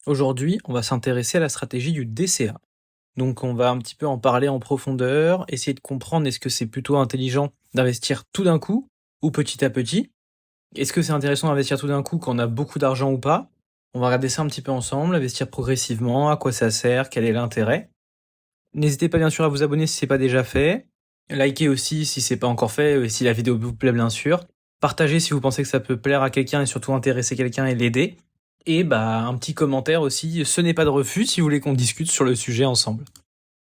Aujourd'hui, on va s'intéresser à la stratégie du DCA. Donc on va un petit peu en parler en profondeur, essayer de comprendre est-ce que c'est plutôt intelligent d'investir tout d'un coup ou petit à petit? Est-ce que c'est intéressant d'investir tout d'un coup quand on a beaucoup d'argent ou pas? On va regarder ça un petit peu ensemble, investir progressivement, à quoi ça sert, quel est l'intérêt. N'hésitez pas bien sûr à vous abonner si c'est pas déjà fait. Likez aussi si c'est pas encore fait, et si la vidéo vous plaît bien sûr. Partagez si vous pensez que ça peut plaire à quelqu'un et surtout intéresser quelqu'un et l'aider. Et bah un petit commentaire aussi, ce n'est pas de refus si vous voulez qu'on discute sur le sujet ensemble.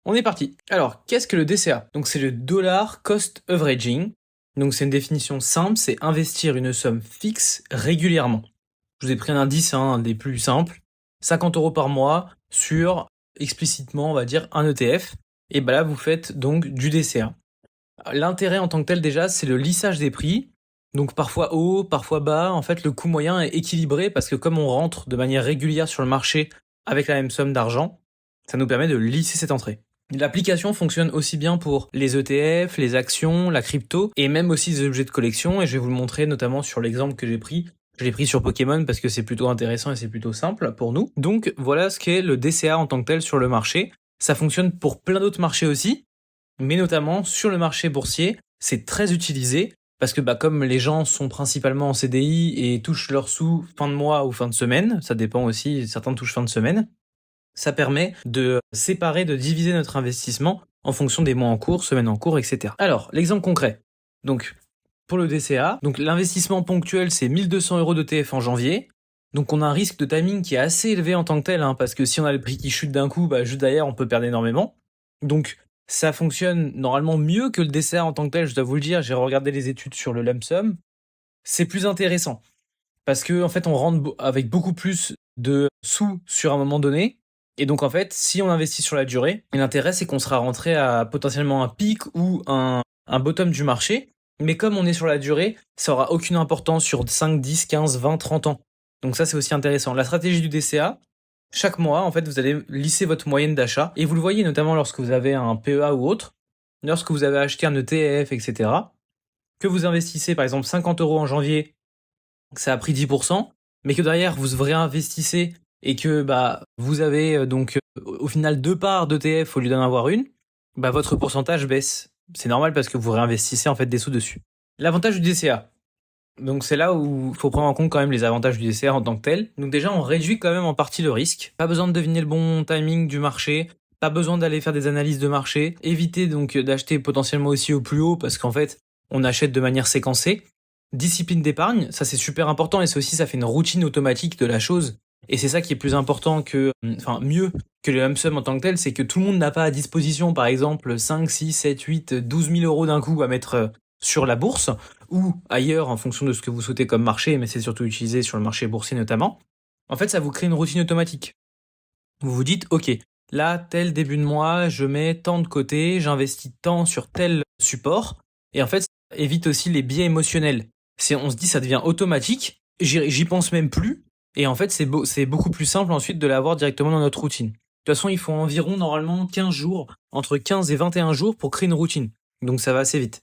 On est parti. Alors, qu'est-ce que le DCA? Donc c'est le Dollar Cost Averaging. Donc c'est une définition simple, c'est investir une somme fixe régulièrement. Je vous ai pris un indice, un des plus simples. 50 € par mois sur explicitement, on va dire, un ETF. Et bah là, vous faites donc du DCA. L'intérêt en tant que tel déjà, c'est le lissage des prix. Donc parfois haut, parfois bas. En fait, le coût moyen est équilibré parce que comme on rentre de manière régulière sur le marché avec la même somme d'argent, ça nous permet de lisser cette entrée. L'application fonctionne aussi bien pour les ETF, les actions, la crypto et même aussi les objets de collection. Et je vais vous le montrer notamment sur l'exemple que j'ai pris. Je l'ai pris sur Pokémon parce que c'est plutôt intéressant et c'est plutôt simple pour nous. Donc voilà ce qu'est le DCA en tant que tel sur le marché. Ça fonctionne pour plein d'autres marchés aussi, mais notamment sur le marché boursier, c'est très utilisé parce que comme les gens sont principalement en CDI et touchent leurs sous fin de mois ou fin de semaine, ça dépend aussi, certains touchent fin de semaine, ça permet de séparer, de diviser notre investissement en fonction des mois en cours, semaines en cours, etc. Alors, l'exemple concret. Donc, pour le DCA, donc l'investissement ponctuel, c'est 1200 € d'ETF en janvier. Donc, on a un risque de timing qui est assez élevé en tant que tel, parce que si on a le prix qui chute d'un coup, juste derrière, on peut perdre énormément. Donc, ça fonctionne normalement mieux que le DCA en tant que tel, je dois vous le dire. J'ai regardé les études sur le lump sum. C'est plus intéressant parce que en fait, on rentre avec beaucoup plus de sous sur un moment donné. Et donc en fait, si on investit sur la durée, l'intérêt c'est qu'on sera rentré à potentiellement un pic ou un bottom du marché. Mais comme on est sur la durée, ça aura aucune importance sur 5, 10, 15, 20, 30 ans. Donc ça c'est aussi intéressant. La stratégie du DCA, chaque mois, en fait, vous allez lisser votre moyenne d'achat. Et vous le voyez notamment lorsque vous avez un PEA ou autre, lorsque vous avez acheté un ETF, etc., que vous investissez par exemple 50 € en janvier, ça a pris 10%, mais que derrière vous réinvestissez et que vous avez au final 2 parts d'ETF au lieu d'en avoir une, votre pourcentage baisse. C'est normal parce que vous réinvestissez en fait des sous dessus. L'avantage du DCA. Donc c'est là où il faut prendre en compte quand même les avantages du DCA en tant que tel. Donc déjà on réduit quand même en partie le risque. Pas besoin de deviner le bon timing du marché. Pas besoin d'aller faire des analyses de marché. Évitez donc d'acheter potentiellement aussi au plus haut parce qu'en fait on achète de manière séquencée. Discipline d'épargne, ça c'est super important et c'est aussi ça fait une routine automatique de la chose. Et c'est ça qui est plus important que, mieux que le lump sum en tant que tel, c'est que tout le monde n'a pas à disposition par exemple 5, 6, 7, 8, 12 000 € d'un coup à mettre sur la bourse ou ailleurs en fonction de ce que vous souhaitez comme marché, mais c'est surtout utilisé sur le marché boursier notamment. En fait, ça vous crée une routine automatique. Vous vous dites, ok, là, tel début de mois, je mets tant de côté, j'investis tant sur tel support, et en fait, ça évite aussi les biais émotionnels. On se dit, ça devient automatique, j'y pense même plus, et en fait, c'est beaucoup plus simple ensuite de l'avoir directement dans notre routine. De toute façon, il faut environ normalement 15 jours, entre 15 et 21 jours pour créer une routine. Donc ça va assez vite.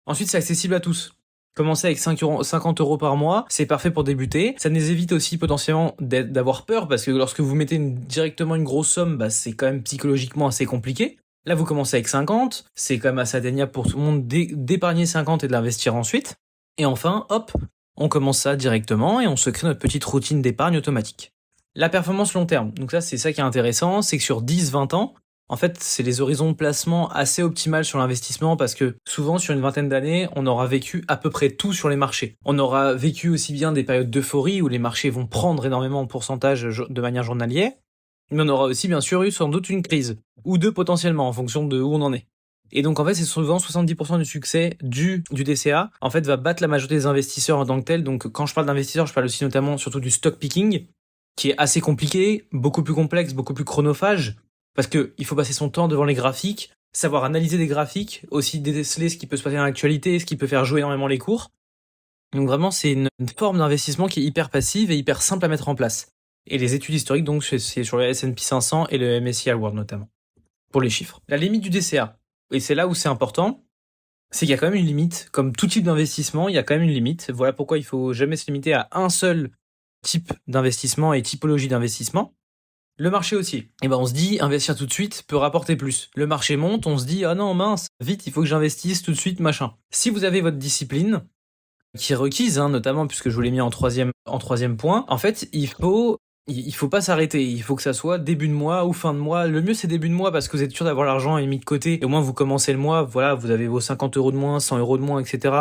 Ensuite, c'est accessible à tous. Commencer avec 50 € par mois, c'est parfait pour débuter. Ça nous évite aussi potentiellement d'avoir peur parce que lorsque vous mettez directement une grosse somme, c'est quand même psychologiquement assez compliqué. Là, vous commencez avec 50, c'est quand même assez atteignable pour tout le monde d'épargner 50 et de l'investir ensuite. Et enfin, hop, on commence ça directement et on se crée notre petite routine d'épargne automatique. La performance long terme, donc ça c'est ça qui est intéressant, c'est que sur 10-20 ans, en fait, c'est les horizons de placement assez optimales sur l'investissement parce que souvent, sur une vingtaine d'années, on aura vécu à peu près tout sur les marchés. On aura vécu aussi bien des périodes d'euphorie où les marchés vont prendre énormément de pourcentage de manière journalière, mais on aura aussi bien sûr eu sans doute une crise, ou deux potentiellement en fonction de où on en est. Et donc en fait, c'est souvent 70% du succès du DCA, en fait, va battre la majorité des investisseurs en tant que tel. Donc quand je parle d'investisseurs, je parle aussi notamment surtout du stock picking, qui est assez compliqué, beaucoup plus complexe, beaucoup plus chronophage, parce que il faut passer son temps devant les graphiques, savoir analyser des graphiques, aussi déceler ce qui peut se passer dans l'actualité, ce qui peut faire jouer énormément les cours. Donc vraiment, c'est une forme d'investissement qui est hyper passive et hyper simple à mettre en place. Et les études historiques, donc, c'est sur le S&P 500 et le MSCI World notamment, pour les chiffres. La limite du DCA, et c'est là où c'est important, c'est qu'il y a quand même une limite. Comme tout type d'investissement, il y a quand même une limite. Voilà pourquoi il faut jamais se limiter à un seul type d'investissement et typologie d'investissement. Le marché haussier. Et ben on se dit investir tout de suite peut rapporter plus. Le marché monte, on se dit ah non mince, vite il faut que j'investisse tout de suite machin. Si vous avez votre discipline qui est requise, notamment puisque je vous l'ai mis en troisième point, en fait il faut pas s'arrêter, il faut que ça soit début de mois ou fin de mois. Le mieux c'est début de mois parce que vous êtes sûr d'avoir l'argent mis de côté et au moins vous commencez le mois, voilà, vous avez vos 50 € de moins, 100 € de moins, etc.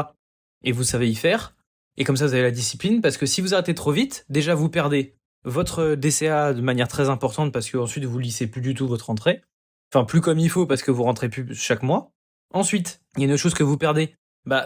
Et vous savez y faire. Et comme ça vous avez la discipline parce que si vous arrêtez trop vite, déjà vous perdez votre DCA de manière très importante parce que ensuite vous lissez plus du tout votre rentrée. Enfin, plus comme il faut parce que vous rentrez plus chaque mois. Ensuite, il y a une autre chose que vous perdez,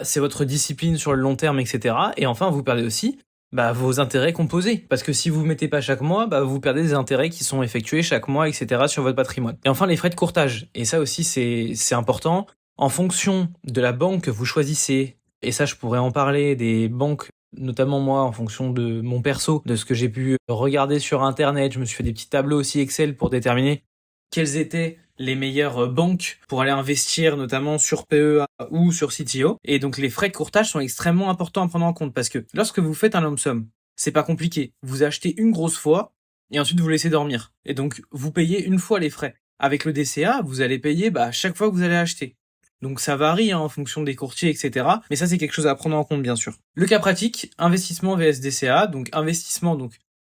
c'est votre discipline sur le long terme, etc. Et enfin, vous perdez aussi vos intérêts composés. Parce que si vous ne mettez pas chaque mois, vous perdez des intérêts qui sont effectués chaque mois, etc. sur votre patrimoine. Et enfin, les frais de courtage. Et ça aussi, c'est important. En fonction de la banque que vous choisissez, et ça, je pourrais en parler, des banques, notamment moi, en fonction de mon perso, de ce que j'ai pu regarder sur Internet, je me suis fait des petits tableaux aussi Excel pour déterminer quelles étaient les meilleures banques pour aller investir, notamment sur PEA ou sur CTO. Et donc, les frais de courtage sont extrêmement importants à prendre en compte parce que lorsque vous faites un lump sum, c'est pas compliqué. Vous achetez une grosse fois et ensuite vous laissez dormir. Et donc, vous payez une fois les frais. Avec le DCA, vous allez payer chaque fois que vous allez acheter. Donc ça varie en fonction des courtiers, etc. Mais ça, c'est quelque chose à prendre en compte, bien sûr. Le cas pratique, investissement vs DCA. Donc investissement,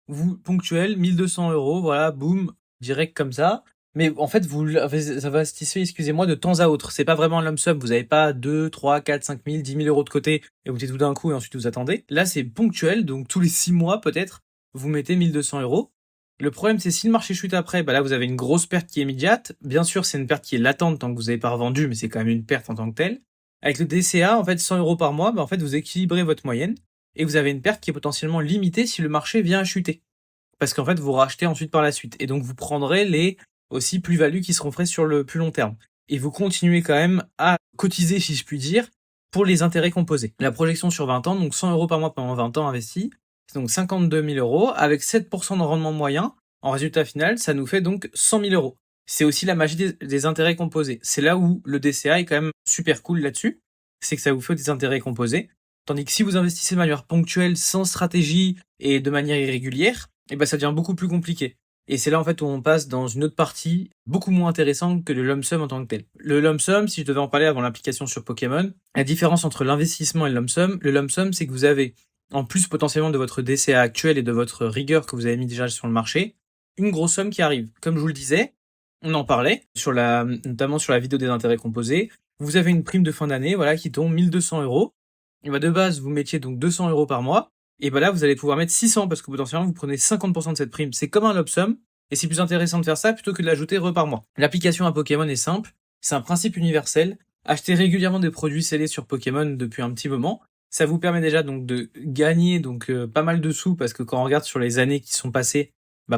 vous ponctuel, 1200 €, voilà, boum, direct comme ça. Mais en fait, vous investissez, excusez-moi, de temps à autre. C'est pas vraiment un lump sum. Vous n'avez pas 2, 3, 4, 5 000, 10 000 € de côté et vous mettez tout d'un coup et ensuite vous attendez. Là, c'est ponctuel. Donc tous les 6 mois, peut-être, vous mettez 1200 €. Le problème, c'est si le marché chute après, là, vous avez une grosse perte qui est immédiate. Bien sûr, c'est une perte qui est latente tant que vous n'avez pas revendu, mais c'est quand même une perte en tant que telle. Avec le DCA, en fait, 100 € par mois, en fait, vous équilibrez votre moyenne et vous avez une perte qui est potentiellement limitée si le marché vient à chuter. Parce qu'en fait, vous rachetez ensuite par la suite. Et donc, vous prendrez les aussi plus-values qui seront faites sur le plus long terme. Et vous continuez quand même à cotiser, si je puis dire, pour les intérêts composés. La projection sur 20 ans, donc 100 € par mois pendant 20 ans investis, c'est donc 52 000 € avec 7% de rendement moyen. En résultat final, ça nous fait donc 100 000 €. C'est aussi la magie des intérêts composés. C'est là où le DCA est quand même super cool là-dessus. C'est que ça vous fait des intérêts composés. Tandis que si vous investissez de manière ponctuelle, sans stratégie et de manière irrégulière, ça devient beaucoup plus compliqué. Et c'est là en fait où on passe dans une autre partie beaucoup moins intéressante que le lump sum en tant que tel. Le lump sum, si je devais en parler avant l'application sur Pokémon, la différence entre l'investissement et le lump sum, c'est que vous avez, en plus potentiellement de votre DCA actuel et de votre rigueur que vous avez mis déjà sur le marché, une grosse somme qui arrive. Comme je vous le disais, on en parlait, notamment sur la vidéo des intérêts composés, vous avez une prime de fin d'année qui tombe 1200 €. Et de base, vous mettiez donc 200 € par mois. Et là, vous allez pouvoir mettre 600 parce que potentiellement, vous prenez 50% de cette prime. C'est comme un lump sum. Et c'est plus intéressant de faire ça plutôt que de l'ajouter par mois. L'application à Pokémon est simple. C'est un principe universel. Achetez régulièrement des produits scellés sur Pokémon depuis un petit moment. Ça vous permet déjà donc de gagner pas mal de sous parce que quand on regarde sur les années qui sont passées,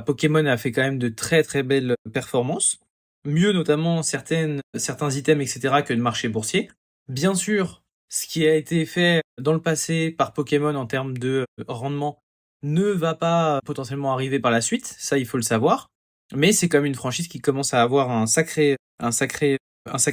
Pokémon a fait quand même de très très belles performances. Mieux notamment certains items, etc. que le marché boursier. Bien sûr, ce qui a été fait dans le passé par Pokémon en termes de rendement ne va pas potentiellement arriver par la suite, ça il faut le savoir, mais c'est comme une franchise qui commence à avoir un sacré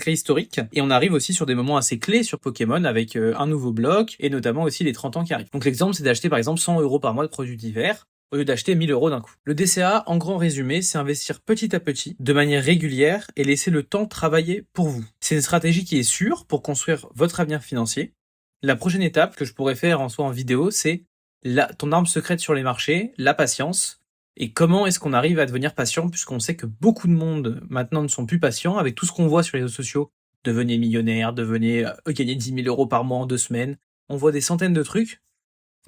historique, et on arrive aussi sur des moments assez clés sur Pokémon avec un nouveau bloc, et notamment aussi les 30 ans qui arrivent. Donc l'exemple, c'est d'acheter par exemple 100 € par mois de produits divers, au lieu d'acheter 1000 € d'un coup. Le DCA, en grand résumé, c'est investir petit à petit, de manière régulière, et laisser le temps travailler pour vous. C'est une stratégie qui est sûre pour construire votre avenir financier. La prochaine étape que je pourrais faire en soi en vidéo, c'est ton arme secrète sur les marchés, la patience. Et comment est-ce qu'on arrive à devenir patient, puisqu'on sait que beaucoup de monde maintenant ne sont plus patients avec tout ce qu'on voit sur les réseaux sociaux. Devenez millionnaire, gagnez 10 000 € par mois en 2 semaines. On voit des centaines de trucs.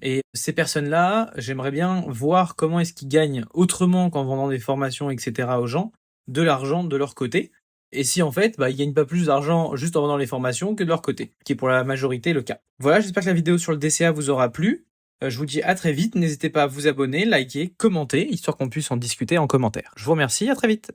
Et ces personnes-là, j'aimerais bien voir comment est-ce qu'ils gagnent autrement qu'en vendant des formations, etc. aux gens, de l'argent de leur côté. Et si en fait, ils gagnent pas plus d'argent juste en vendant les formations que de leur côté, qui est pour la majorité le cas. Voilà, j'espère que la vidéo sur le DCA vous aura plu. Je vous dis à très vite, n'hésitez pas à vous abonner, liker, commenter, histoire qu'on puisse en discuter en commentaire. Je vous remercie, à très vite.